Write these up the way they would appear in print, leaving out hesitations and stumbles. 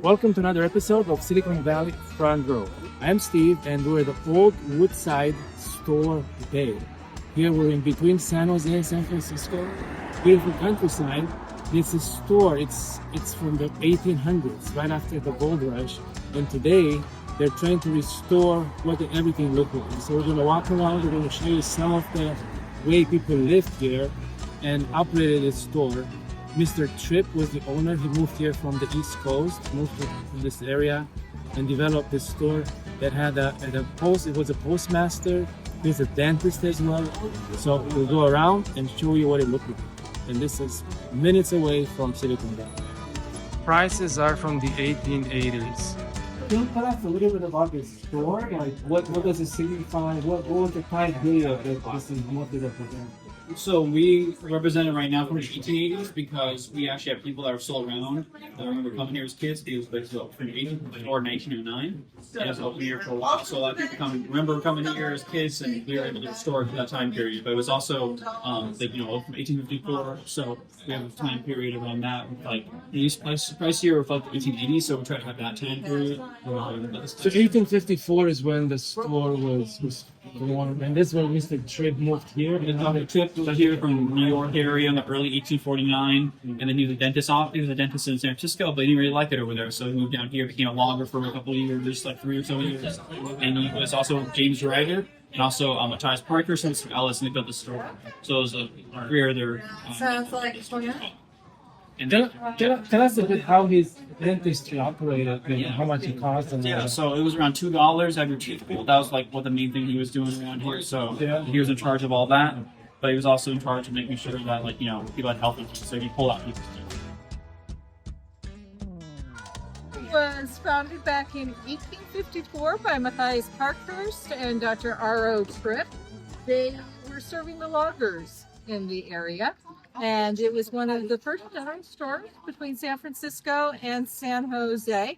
Welcome to another episode of Silicon Valley Front Row. I'm Steve and we're at the old Woodside store today. Here we're in between San Jose and San Francisco. Beautiful countryside. This is a store, it's from the 1800s, right after the gold rush. And today they're trying to restore what everything looked like. So we're going to walk around, we're going to show you some of the way people lived here and operated this store. Mr. Tripp was the owner. He moved here from the East Coast, moved to this area, and developed this store that had a post. It was a postmaster. He's a dentist as well. So we'll go around and show you what it looked like. And this is minutes away from Silicon Valley. Prices are from the 1880s. Can you tell us a little bit about this store? Like, what does it signify? What was the time period that this is mostly represented? So we represent it right now from the 1880s because we actually have people that are still around. I remember coming here as kids. It was from 1804 to 1909. It was open here for a while, so a lot of people remember coming here as kids, and we were able to restore it for that time period. But it was also, from 1854. So we have a time period around that. Like these price here reflect the 1880s, so we try to have that time period. So 1854 is when the store was born, and this is when Mr. Tripp moved here. And Tripp was here from New York area in the early 1849, and then he was a dentist. He was a dentist in San Francisco, but he didn't really like it over there, so he moved down here, became a logger for a couple of years, just like 3 or so years. And he was also James Ryder, and also Matthias Parker, and Mr. Ellis, and they built the store. So it was a career there. Sounds like a story. And Tell us a bit how his dentistry operated and how much it cost. And yeah, so it was around $2 have your teeth pulled. That was like what the main thing he was doing around here. So he was in charge of all that, but he was also in charge of making sure that people had health issues. So he pulled out people's teeth. It was founded back in 1854 by Matthias Parkhurst and Dr. R.O. Tripp. They were serving the loggers in the area, and it was one of the first dental stores between San Francisco and San Jose.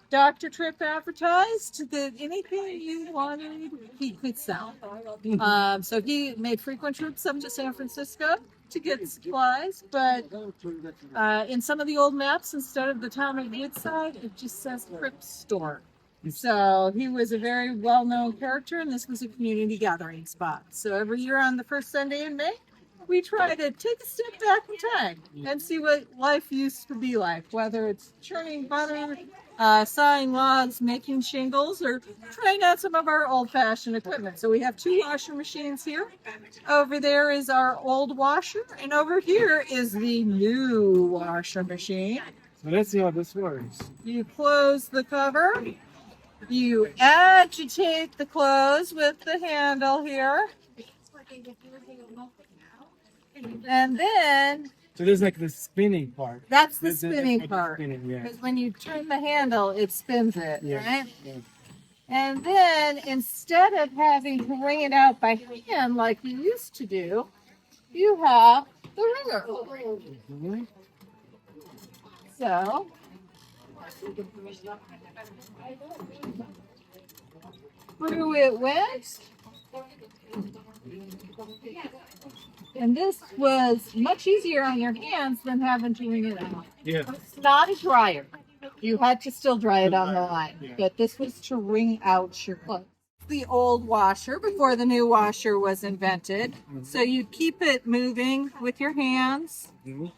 Dr. Tripp advertised that anything you wanted, he could sell. So he made frequent trips up to San Francisco to get supplies, but in some of the old maps, instead of the town of Woodside, it just says Tripp Store. So he was a very well-known character, and this was a community gathering spot. So every year on the first Sunday in May, we try to take a step back in time and see what life used to be like, whether it's churning butter, sawing logs, making shingles, or trying out some of our old-fashioned equipment. So we have 2 washer machines here. Over there is our old washer, and over here is the new washer machine. So let's see how this works. You close the cover. You agitate the clothes with the handle here. And then So there's like the spinning part. that's the This is spinning the part. spinning, yeah. Because when you turn the handle, it spins it, Yeah. right? Yeah. And then instead of having to wring it out by hand like you used to do, you have the wringer. Mhm. So through it went. And this was much easier on your hands than having to wring it out. Yeah. It's not a dryer. You had to still dry it on the line, but this was to wring out your clothes. The old washer before the new washer was invented. So you keep it moving with your hands. Mhm.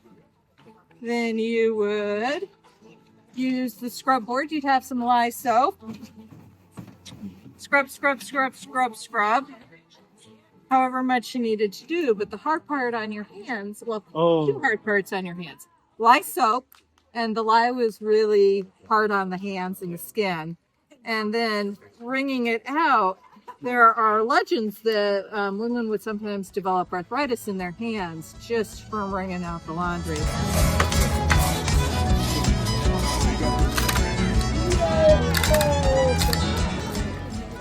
Then you would use the scrub board. You'd have some lye soap. Scrub, scrub, scrub, scrub, scrub. However much you needed to do, but the hard part on your hands, well, 2 hard parts on your hands. Lye soap, and the lye was really hard on the hands and the skin. And then wringing it out, there are legends that women would sometimes develop arthritis in their hands just from wringing out the laundry.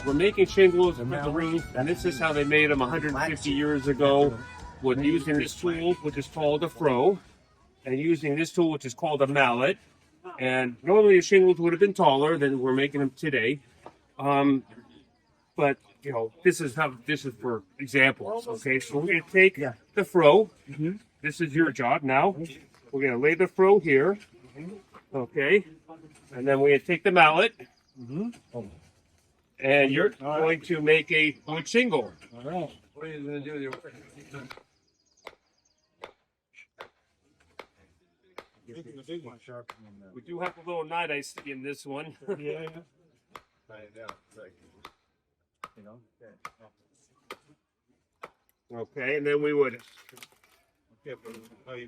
We're making shingles with the roof, and this is how they made them 150 years ago, with using this tool, which is called a froe, and using this tool, which is called a mallet. And normally the shingles would have been taller than we're making them today, but this is for examples. Okay, so we're going to take the froe. This is your job now. We're going to lay the froe here. Okay, And then we take the mallet, and you're going to make a wood shingle. All right. What are you going to do with your work? Making the big one sharp. We do have a little knot I see in this one. Yeah. Okay, and then we would,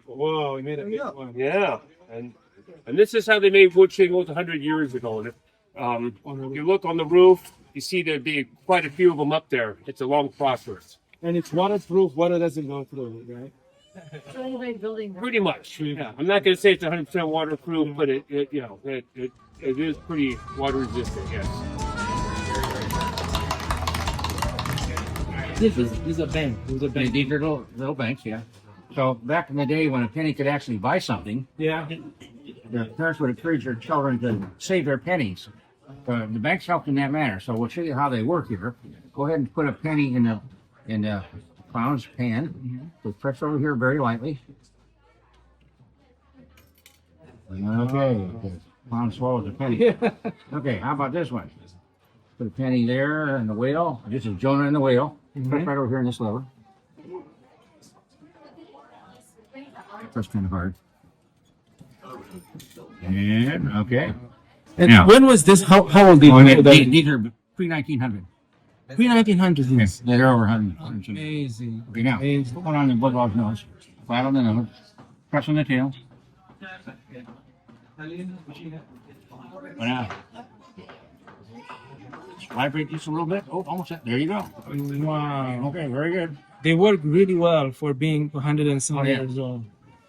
Whoa, we made a big one. yeah, and this is how they made wood shingles 100 years ago. And if you look on the roof, you see there'd be quite a few of them up there. It's a long process. And it's waterproof. Water doesn't go through, right? Pretty much. Yeah. I'm not going to say it's 100% waterproof, but it is pretty water resistant. Yes. This is a bank. These are little banks, yeah. So back in the day when a penny could actually buy something, Yeah. the parents would encourage their children to save their pennies. The banks helped in that manner. So we'll show you how they work here. Go ahead and put a penny in the clown's pan. So press over here very lightly. Okay. The clown swallows the penny. Okay, how about this one? Put a penny there in the whale. This is Jonah in the whale. Press right over here in this lever. Press kind of hard. And okay. And Now- when was this? How old did you that? These are pre-1900. Pre-1900s. Yes, they're over 100. Amazing. Okay, now, Amazing. put on the bulldog's nose. Flat on the nose. Press on the tail. Now, vibrate just a little bit. Oh, almost there you go. Wow. Okay, very good. They work really well for being 100 and some Oh, yeah. years old.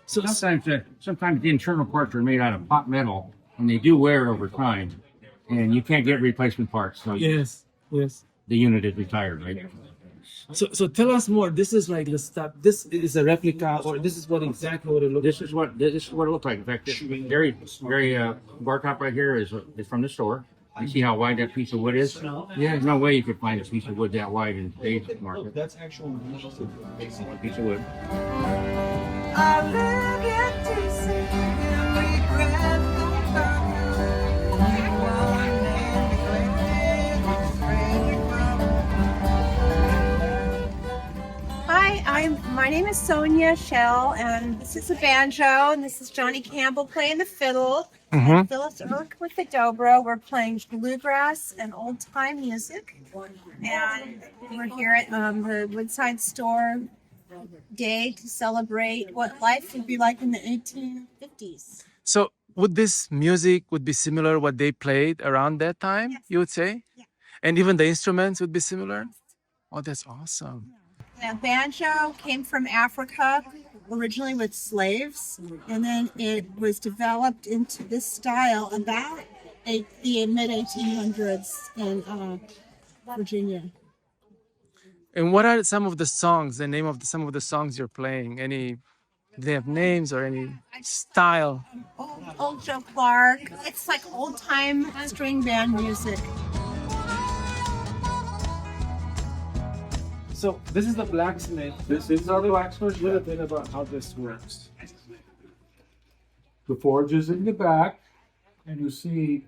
So Sometimes the internal parts are made out of hot metal, and they do wear over time, and you can't get replacement parts. So yes. the unit is retired, right? So tell us more. This is like the stuff. This is a replica, or this is what exactly what it looks. This is what it looks like. In fact, this very bar top right here is from the store. You see how wide that piece of wood is? Yeah, there's no way you could find a piece of wood that wide in today's market. That's actual. A piece of wood. Hi, my name is Sonia Shell, and this is a banjo, and this is Johnny Campbell playing the fiddle. And Phyllis Irk with the dobro. We're playing bluegrass and old time music, and we're here at the Woodside store day to celebrate what life would be like in the 1850s. So would this music would be similar what they played around that time? Yes. You would say, Yeah. and even the instruments would be similar. Oh, that's awesome. The banjo came from Africa, originally with slaves, and then it was developed into this style about the mid-1800s in Virginia. And what are some of the songs? The name of some of the songs you're playing? Any? Do they have names or any style? Old Joe Clark. It's like old-time string band music. So this is the blacksmith. This is our blacksmith. A little bit about how this works. The forge is in the back, and you see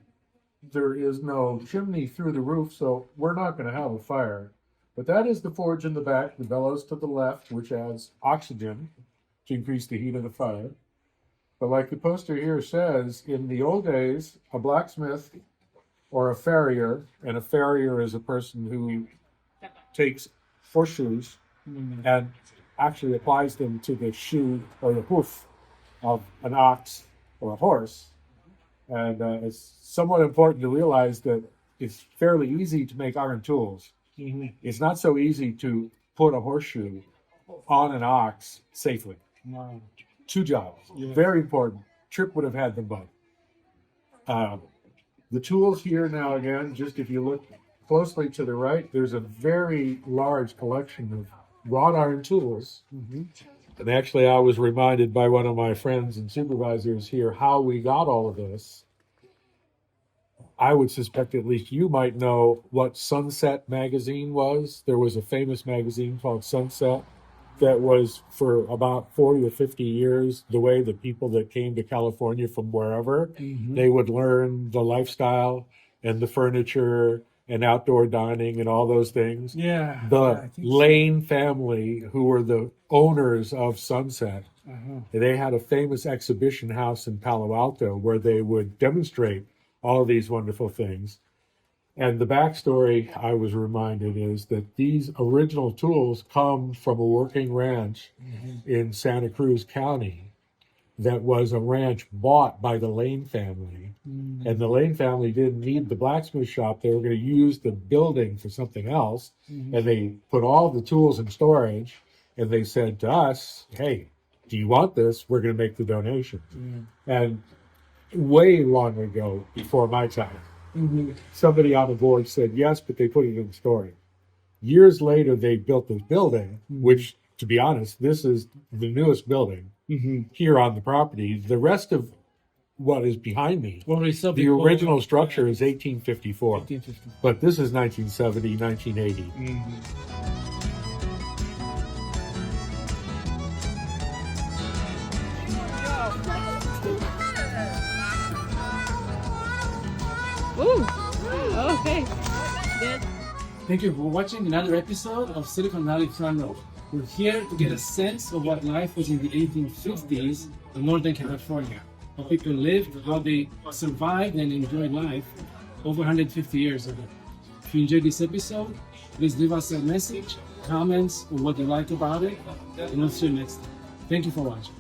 there is no chimney through the roof, so we're not going to have a fire. But that is the forge in the back, the bellows to the left, which adds oxygen to increase the heat of the fire. But like the poster here says, in the old days, a blacksmith or a farrier, and a farrier is a person who takes horseshoes and actually applies them to the shoe or the hoof of an ox or a horse. And it's somewhat important to realize that it's fairly easy to make iron tools. It's not so easy to put a horseshoe on an ox safely. Wow. Two jobs, very important. Tripp would have had them both. The tools here now, again, just if you look closely to the right, there's a very large collection of wrought iron tools. And actually, I was reminded by one of my friends and supervisors here how we got all of this. I would suspect at least you might know what Sunset magazine was. There was a famous magazine called Sunset. that was for about 40 or 50 years the way the people that came to California from wherever, they would learn the lifestyle and the furniture and outdoor dining and all those things. Yeah. The Lane family, who were the owners of Sunset, they had a famous exhibition house in Palo Alto where they would demonstrate all of these wonderful things. And the backstory, I was reminded, is that these original tools come from a working ranch in Santa Cruz County that was a ranch bought by the Lane family. And the Lane family didn't need the blacksmith shop. They were going to use the building for something else. And they put all the tools in storage. And they said to us, hey, do you want this? We're going to make the donation. And way long ago, before my time, somebody on the board said yes, but they put it in storage. Years later, they built this building, which, to be honest, this is the newest building here on the property. The rest of what is behind me, the original structure is 1854, but this is 1970, 1980. Okay. Good. Thank you for watching another episode of Silicon Valley Front Row. We're here to get a sense of what life was in the 1850s in Northern California. How people lived, how they survived and enjoyed life over 150 years ago. If you enjoyed this episode, please leave us a message, comments, or what you liked about it, and we'll see you next time. Thank you for watching.